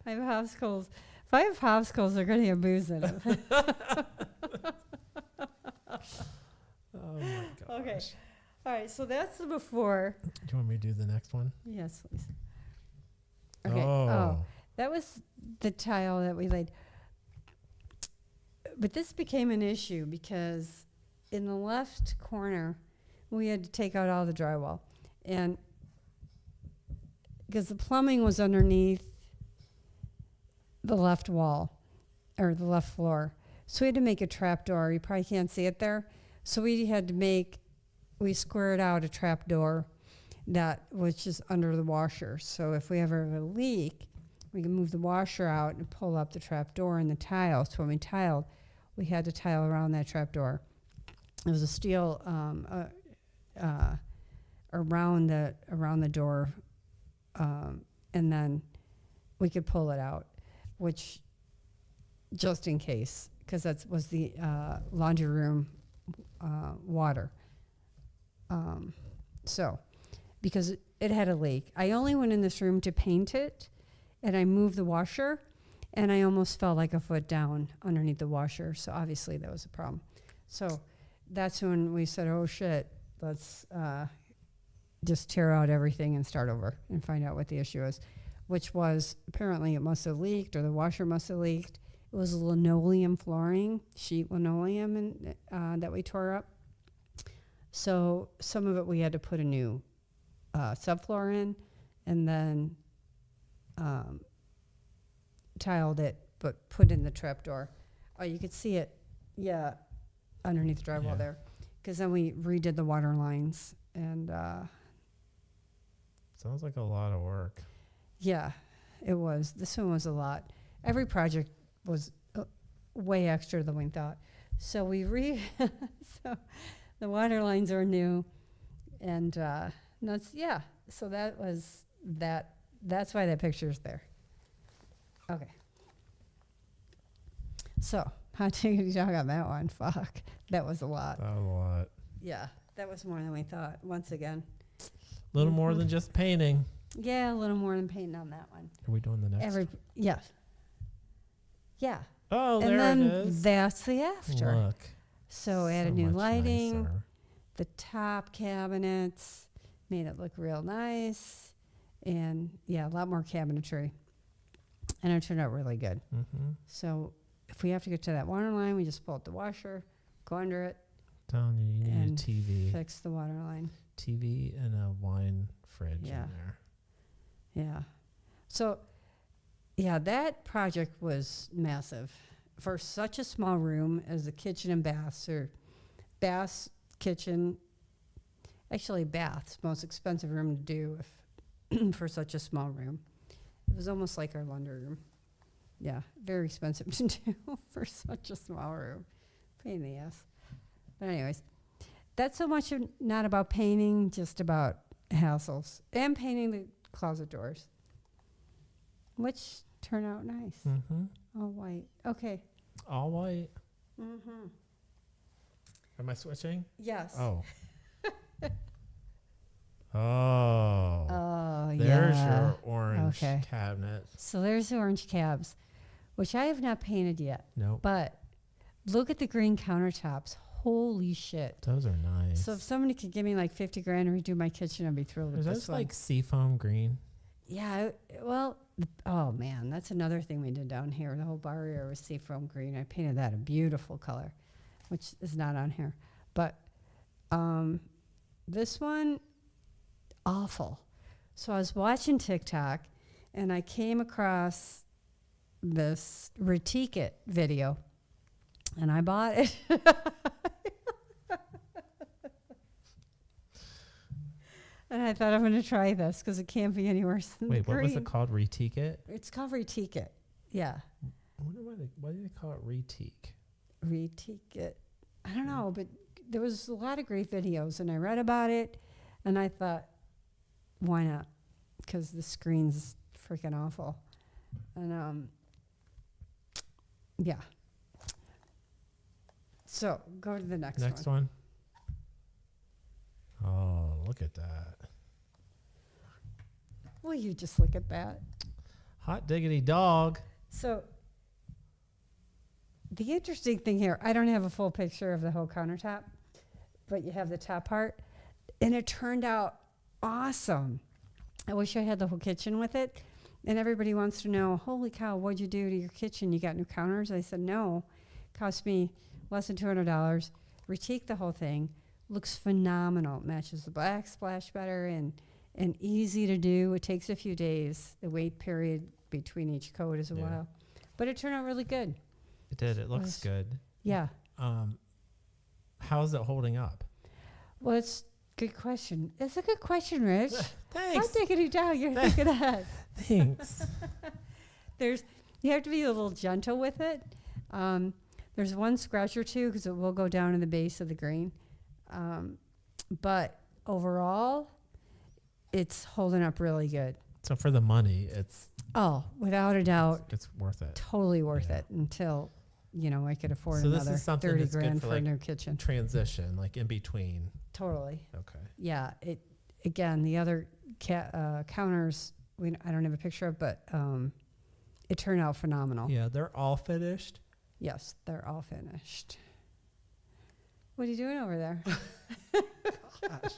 have popsicles. If I have popsicles, they're going to have booze in them. Oh my gosh. Okay. All right, so that's the before. Do you want me to do the next one? Yes, please. Okay. Oh. That was the tile that we laid. But this became an issue because in the left corner, we had to take out all the drywall. And because the plumbing was underneath the left wall or the left floor. So we had to make a trap door. You probably can't see it there. So we squared out a trap door that was just under the washer. So if we ever have a leak, we can move the washer out and pull up the trap door in the tile. So when we tiled, we had to tile around that trap door. It was a steel around the door, and then we could pull it out, which just in case, because that was the laundry room water. So, because it had a leak, I only went in this room to paint it, and I moved the washer, and I almost fell like a foot down underneath the washer. So obviously that was a problem. So that's when we said, "Oh shit, let's just tear out everything and start over and find out what the issue is," which was apparently it must have leaked or the washer must have leaked. It was linoleum flooring, sheet linoleum, and that we tore up. So some of it we had to put a new subfloor in, and then tiled it, but put in the trapdoor. Oh, you could see it, yeah, underneath the drywall Yeah. there. Because then we redid the water lines, and Sounds like a lot of work. yeah, it was. This one was a lot. Every project was way extra than we thought. So so the water lines are new, and so that was that. That's why that picture's there. Okay. So how diggity dog on that one? Fuck, that was a lot. That was a lot. Yeah, that was more than we thought. Once again. A little more than just painting. Yeah, a little more than painting on that one. Are we doing the next? Yeah. Yeah. Oh, And there then it is. that's the after. Look. So added so new much lighting, nicer. the top cabinets, made it look real nice, and yeah, a lot more cabinetry. And it turned out really good. Mm-hmm. So if we have to get to that water line, we just pull out the washer, go under it, Telling you, you need and a TV. fix the water line. TV and a wine fridge Yeah. in there. Yeah. So, yeah, that project was massive. For such a small room as the kitchen and baths, or baths, kitchen, actually baths, most expensive room to do if for such a small room. It was almost like our laundry room. Yeah, very expensive to do for such a small room. Pain in the ass. But anyways, that's so much not about painting, just about hassles. And painting the closet doors, which turn out nice. Mm-hmm. All white. Okay. All white. Mm-hmm. Am I switching? Yes. Oh. Oh. Oh, There's yeah. your orange Okay. cabinet. So there's the orange cabs, which I have not painted yet. Nope. But look at the green countertops. Holy shit. Those are nice. So if somebody could give me like 50 grand to redo my kitchen, I'd be thrilled Are with those this one. like seafoam green? Yeah, well, oh man, that's another thing we did down here. The whole bar area was seafoam green. I painted that a beautiful color, which is not on here. But this one, awful. So I was watching TikTok, and I came across this Retique It video, and I bought it. And I thought, I'm going to try this because it can't be any worse than Wait, the what was green. it called? Retique it? It's called Retique It. Yeah. I wonder why do they call it retique? Retique It. I don't know, but there was a lot of great videos, and I read about it, and I thought, why not? Because the screen's freaking awful. And, yeah. So, go to the next one. Next one. Oh, look at that. Will you just look at that? Hot diggity dog. So, the interesting thing here, I don't have a full picture of the whole countertop, but you have the top part, and it turned out awesome. I wish I had the whole kitchen with it, and everybody wants to know, holy cow, what'd you do to your kitchen? You got new counters? I said, no, it cost me less than $200. Retique the whole thing. Looks phenomenal. Matches the black splash better and easy to do. It takes a few days. The wait period between each coat is a Yeah. while. But it turned out really good. It did. It looks good. Yeah. How's it holding up? Well, it's a good question. It's a good question, Rich. Thanks. How diggity dog, you're thinking that. Thanks. You have to be a little gentle with it. There's one scratch or two because it will go down in the base of the green. But overall, it's holding up really good. So for the money, it's Without a doubt, it's worth it. totally worth Yeah. it until, I could afford So this another is something 30 that's good grand for, for a like, new kitchen. Transition, like in between. Totally. Okay. Yeah. The other counters, I don't have a picture of, but it turned out phenomenal. Yeah, they're all finished. Yes, they're all finished. What are you doing over there? Gosh,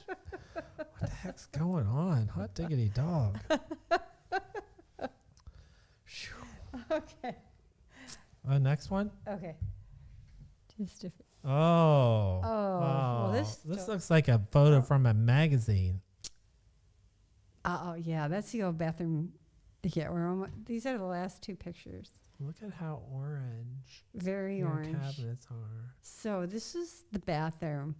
what the heck's going on? Hot diggity dog. Phew. Okay. Next one. Okay. Just different. Oh. Well, this looks like a photo from a magazine. yeah, that's the old bathroom Yeah, we're almost, these are the last two pictures. Look at how orange Very your orange. cabinets are. So this is the bathroom.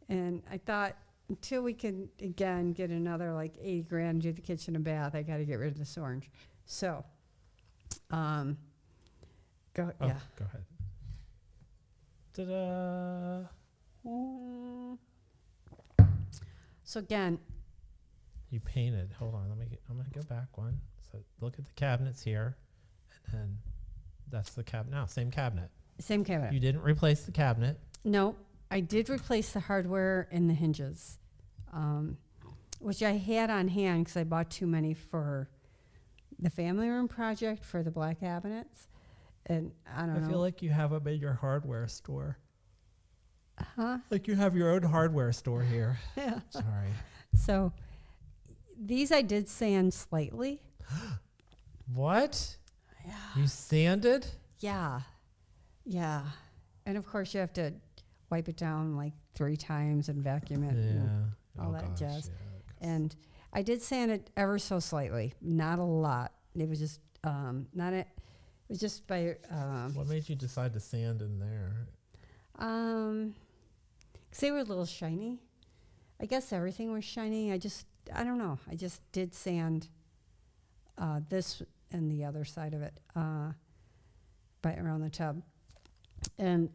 And I thought until we can, again, get another like 80 grand, do the kitchen and bath, I got to get rid of this orange. So, Oh, yeah. go ahead. Ta-da! So again, You painted. Hold on. I'm gonna go back one. So look at the cabinets here, and then that's the cabinet. Now, same cabinet. same cabinet. You didn't replace the cabinet. No, I did replace the hardware and the hinges, which I had on hand because I bought too many for the family room project for the black cabinets. And I don't know. I feel like you have them in your hardware store. Huh? Like you have your own hardware store here. Yeah. Sorry. So these I did sand slightly. What? Yeah. You sanded? Yeah. Yeah. And of course you have to wipe it down like 3 times and vacuum it. And all that jazz. Yeah, And I did sand it ever so slightly, not a lot. It was just not it. It was just by what made you decide to sand in there? 'cause they were a little shiny. I guess everything was shiny. I don't know. I just did sand this and the other side of it by around the tub. And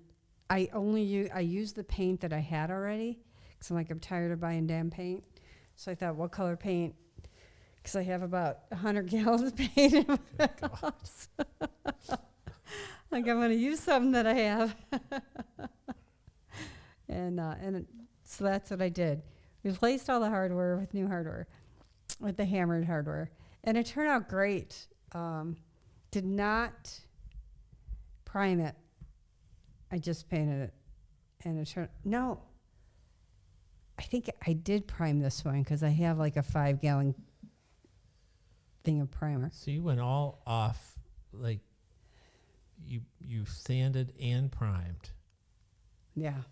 I used the paint that I had already because I'm tired of buying damn paint. So I thought, what color paint? Because I have about 100 gallons of paint in my house. Like I'm going to use something that I have. And so that's what I did. Replaced all the hardware with new hardware, with the hammered hardware. And it turned out great. Did not prime it. I just painted it. And it turned, no. I think I did prime this one because I have like a 5-gallon thing of primer. So you went all off, like you sanded and primed. Yeah.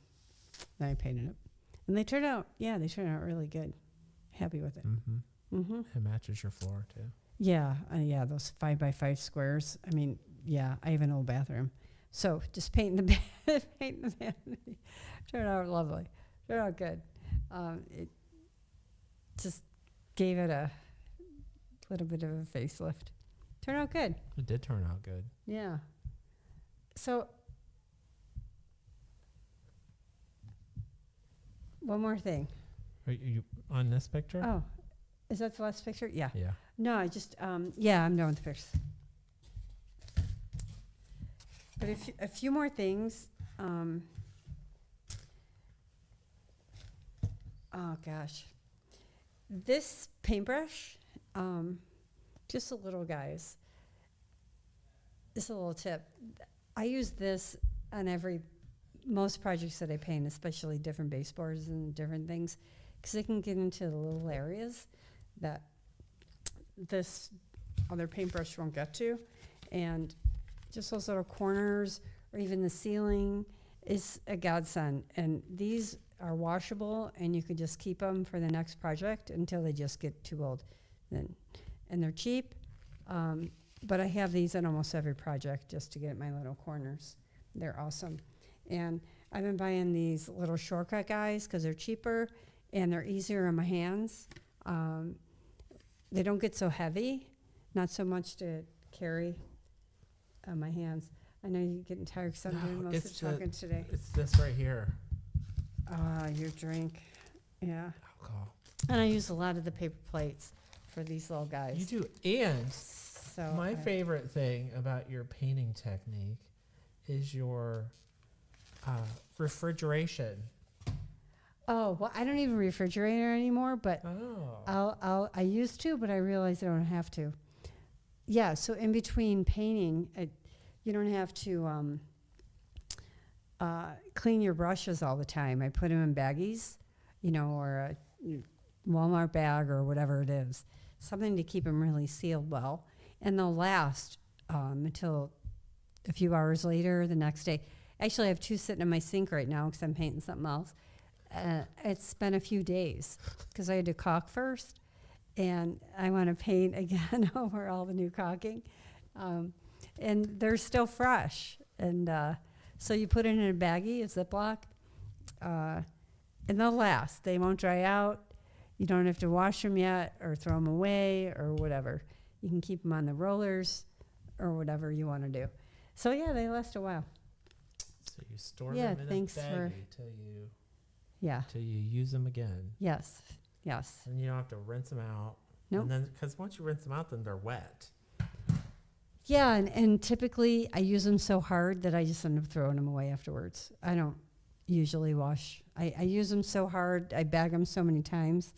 Then I painted it. And they turned out really good. Happy with it. Mm-hmm. Mm-hmm. It matches your floor too. Yeah, those 5x5 squares. I mean, yeah, I have an old bathroom. So just painting the bathroom turned out lovely. Turned out good. It just gave it a little bit of a facelift. Turned out good. It did turn out good. Yeah. So one more thing. Are you on this picture? Oh, is that the last picture? Yeah. Yeah. No, I just, I'm done with the pictures. But a few more things. Oh, gosh. This paintbrush, just a little, guys. Just a little tip. I use this on most projects that I paint, especially different baseboards and different things, because it can get into the little areas that this other paintbrush won't get to. And just those little corners or even the ceiling is a godsend. And these are washable, and you can just keep them for the next project until they just get too old. And they're cheap, but I have these on almost every project just to get my little corners. They're awesome. And I've been buying these little shortcut guys because they're cheaper and they're easier on my hands. They don't get so heavy, not so much to carry on my hands. I know you're getting tired because I'm doing most of the talking today. It's this right here. Your drink. Yeah. Alcohol. And I use a lot of the paper plates for these little guys. You do. And So my favorite thing about your painting technique is your refrigeration. Oh, well, I don't even refrigerate it anymore, but I used to, but I realized I don't have to. Yeah, so in between painting, you don't have to clean your brushes all the time. I put them in baggies, or a Walmart bag or whatever it is, something to keep them really sealed well, and they'll last until a few hours later, the next day. Actually, I have 2 sitting in my sink right now because I'm painting something else. It's been a few days because I had to caulk first, and I want to paint again over all the new caulking. And they're still fresh. And so you put it in a baggie, a Ziploc, and they'll last. They won't dry out. You don't have to wash them yet or throw them away or whatever. You can keep them on the rollers or whatever you want to do. So, yeah, they last a while. So you store Yeah, them in thanks a for- baggie Yeah. till you use them again. Yes. Yes. And you don't have to rinse them out. Nope. And then, because once you rinse them out, then they're wet. Yeah, and typically I use them so hard that I just end up throwing them away afterwards. I don't usually wash. I use them so hard. I bag them so many times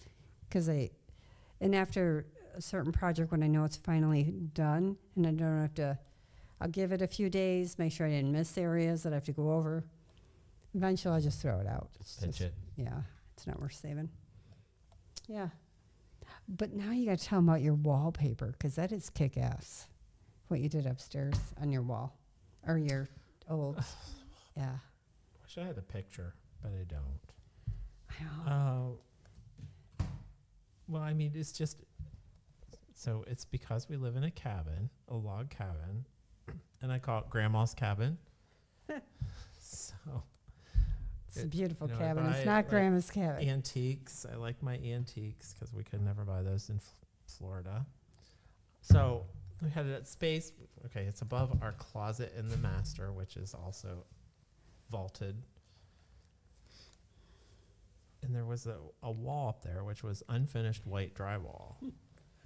and after a certain project when I know it's finally done and I don't have to, I'll give it a few days, make sure I didn't miss areas that I have to go over. Eventually I'll just throw it out. Just pitch it. Yeah, it's not worth saving. Yeah. But now you got to tell them about your wallpaper because that is kick-ass. What you did upstairs on your wall or your old, yeah. Wish I had a picture, but I don't. I know. Well, I mean, it's just, so it's because we live in a cabin, a log cabin, and I call it Grandma's cabin. So It's a beautiful I cabin. buy, It's not like, Grandma's cabin. antiques. I like my antiques because we could never buy those in Florida. So we had a space. Okay, it's above our closet in the master, which is also vaulted. And there was a wall up there, which was unfinished white drywall. And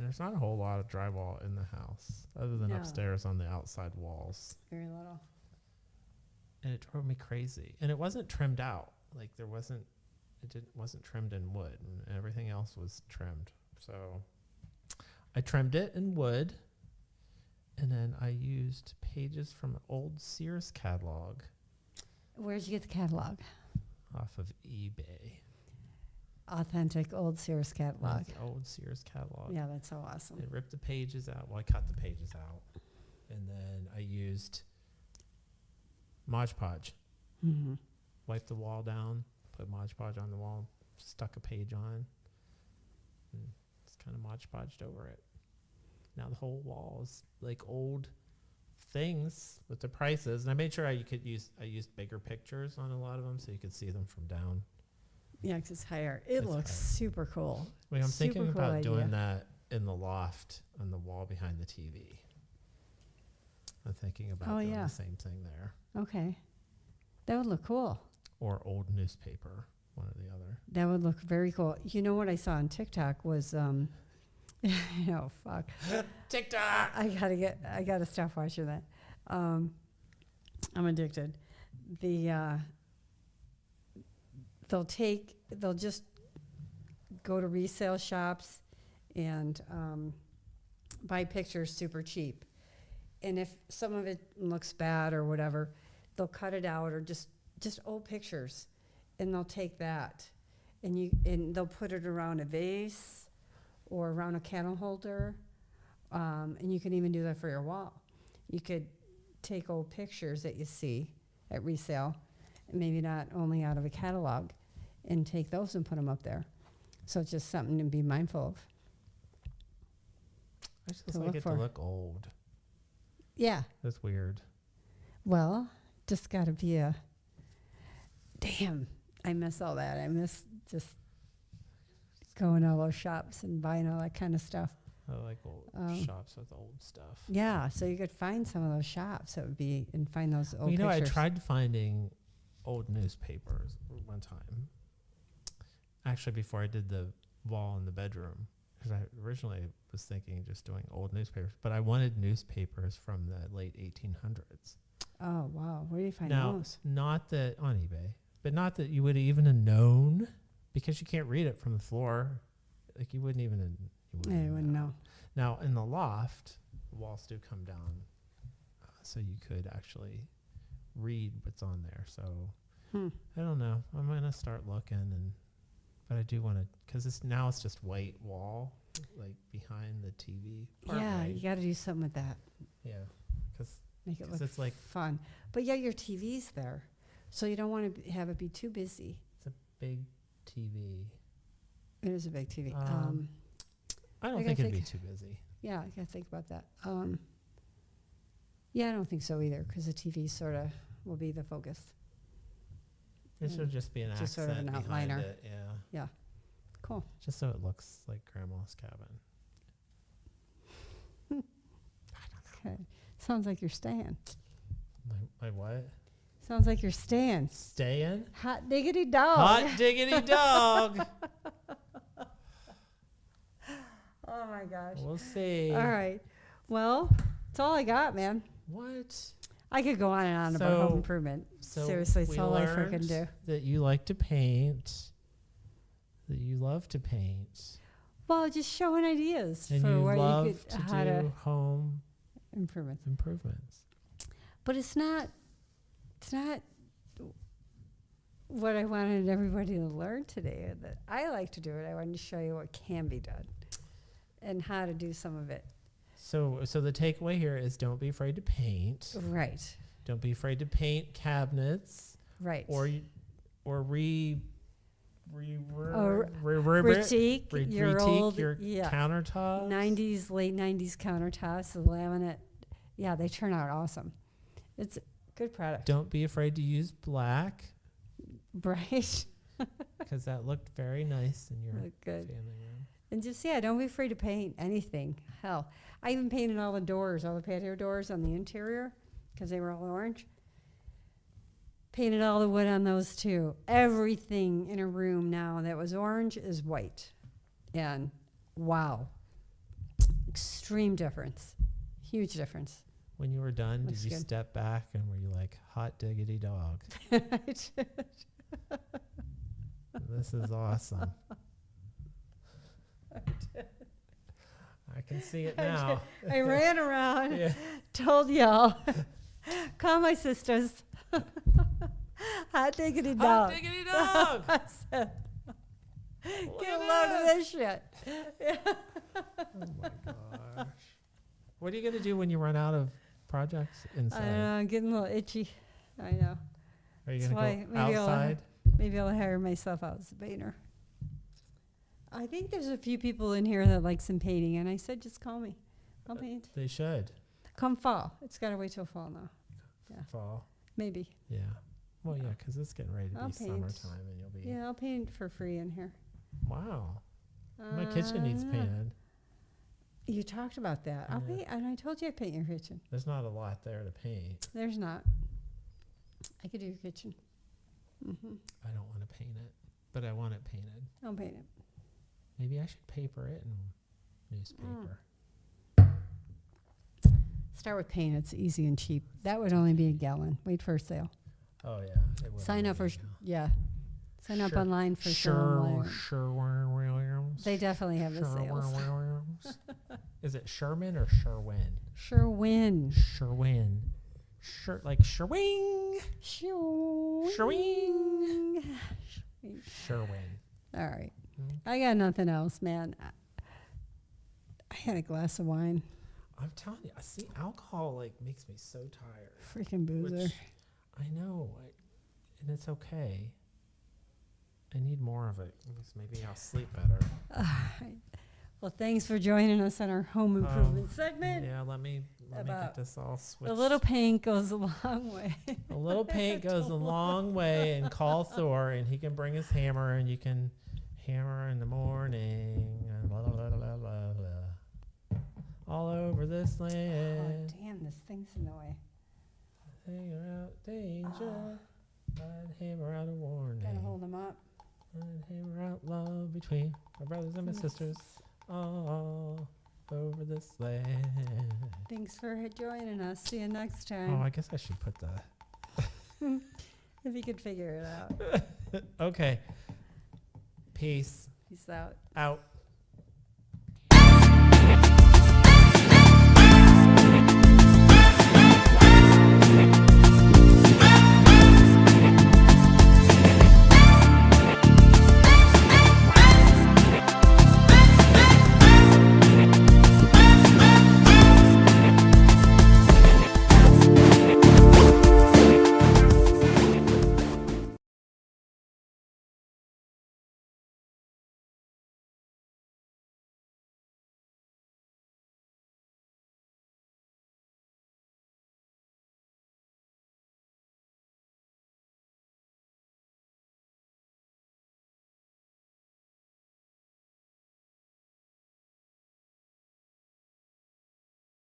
there's not a whole lot of drywall in the house, other than No. upstairs on the outside walls. Very little. And it drove me crazy. And it wasn't trimmed out. Like wasn't trimmed in wood, and everything else was trimmed. So I trimmed it in wood, and then I used pages from an old Sears catalog Where'd you get the catalog? off of eBay. Authentic old Sears catalog. It's an old Sears catalog. Yeah, that's so awesome. I ripped the pages out. Well, I cut the pages out, and then I used Mod Podge. Mm-hmm. Wiped the wall down, put Mod Podge on the wall, stuck a page on, and just kind of Mod Podged over it. Now the whole wall is like old things with the prices, and I made sure I used bigger pictures on a lot of them so you could see them from down. Yeah, 'cause it's higher. It It's looks higher. super cool. Wait, I'm Super thinking cool about idea. doing that in the loft on the wall behind the TV. I'm thinking about doing yeah. the same thing there. Okay. That would look cool. Or old newspaper, one or the other. That would look very cool. You know what I saw on TikTok was, oh, fuck. TikTok! I gotta stop watching that. I'm addicted. They'll just go to resale shops and buy pictures super cheap. And if some of it looks bad or whatever, they'll cut it out or just old pictures, and they'll take that and they'll put it around a vase or around a candle holder, and you can even do that for your wall. You could take old pictures that you see at resale, and maybe not only out of a catalog, and take those and put them up there. So it's just something to be mindful of. I just To like look it for. to look old. Yeah. That's weird. Well, just got to be damn, I miss all that. I miss just going to all those shops and buying all that kind of stuff. I like old shops with old stuff. Yeah, so you could find some of those shops that would be, and find those old Well, I pictures. tried finding old newspapers one time. Actually, before I did the wall in the bedroom, because I originally was thinking just doing old newspapers, but I wanted newspapers from the late 1800s. Oh, wow. Where do you find Now, those? not that on eBay, but not that you would even have known, because you can't read it from the floor. Like you wouldn't even. Yeah, I wouldn't know. Now in the loft, the walls do come down, so you could actually read what's on there. So I don't know. I'm gonna start looking, but I do want to, because it's just white wall, like behind the TV. part, Yeah, right? you got to do something with that. Yeah, because Make it 'Cause look it's like- fun. But yeah, your TV's there, so you don't want to have it be too busy. it's a big TV. It is a big TV. I don't I think gotta it'd be think. too busy. Yeah, I gotta think about that. Yeah, I don't think so either, because the TV sort of will be the focus. It should just be an Just accent sort of an behind outliner. it. Yeah. Cool. Just so it looks like Grandma's cabin. Okay. Sounds like you're staying. My what? Sounds like you're staying. Staying? Hot diggity dog. Hot diggity dog. Oh my gosh. We'll see. All right. Well, that's all I got, man. What? I could go on and on about home improvement. Seriously, it's we all I freaking learned do. that you like to paint. That you love to paint. Well, just showing ideas And for you where love you could to how do to home improvements. But it's not what I wanted everybody to learn today. That I like to do it. I wanted to show you what can be done and how to do some of it. So the takeaway here is don't be afraid to paint. Right. Don't be afraid to paint cabinets. Right. Or critique your old countertops. late 90s countertops, the laminate. Yeah, they turn out awesome. It's a good product. Don't be afraid to use black, Right. because that looked very nice in your Look good. family room. And just, don't be afraid to paint anything. Hell, I even painted all the doors, all the patio doors on the interior, because they were all orange. Painted all the wood on those too. Everything in a room now that was orange is white. And wow, extreme difference. Huge difference. When you were done, Looks did you good. step back and were you like, hot diggity dog? This is awesome. I can see it now. I ran around, Yeah. told y'all, call my sisters. Hot diggity Hot dog. diggity dog! I said, Look get a at load of this shit. Oh my gosh. What are you going to do when you run out of projects I inside? know, I'm getting a little itchy. I know. Are you That's going to why go maybe outside? Maybe I'll hire myself out as a painter. I think there's a few people in here that like some painting, and I said, just call me. I'll paint. They should. Come fall. It's got to wait till fall now. Yeah. Fall. Maybe. Yeah. Well, yeah, because it's getting ready to I'll be paint. summertime and you'll be. Yeah, I'll paint for free in here. Wow. My kitchen needs painted. You talked about that. I'll Yeah. paint, and I told you I'd paint your kitchen. There's not a lot there to paint. There's not. I could do your kitchen. Mm-hmm. I don't want to paint it, but I want it painted. I'll paint it. Maybe I should paper it in newspaper. Start with paint. It's easy and cheap. That would only be a gallon. Wait for a sale. Oh, yeah. It will Sign up be, for, yeah. sign up Sure. online for Williams. They definitely have the sales. Williams. Is it Sherman or Sherwin? Sherwin. Sherwin. Like Sherwing. Sherwin. Sherwin. All right. Mm. I got nothing else, man. I had a glass of wine. I'm telling you, see, alcohol like makes me so tired. Freaking boozer. Which I know, and it's okay. I need more of it. Because maybe I'll sleep better. All right. Well, thanks for joining us on our home improvement segment. Yeah, let me get About this all switched. A little paint goes a long way. A little paint goes a long way, and call Thor, and he can bring his hammer, and you can hammer in the morning, and blah, blah, blah, blah, blah, blah. All over this Oh, land. damn, this thing's in the way. Hammer out danger. I'd hammer out a warning. Gotta hold them up. I'd hammer out love between my brothers and my sisters. All over this land. Thanks for joining us. See you next Oh, time. I guess I should put the. If you could figure it out. Okay. Peace Peace out. out.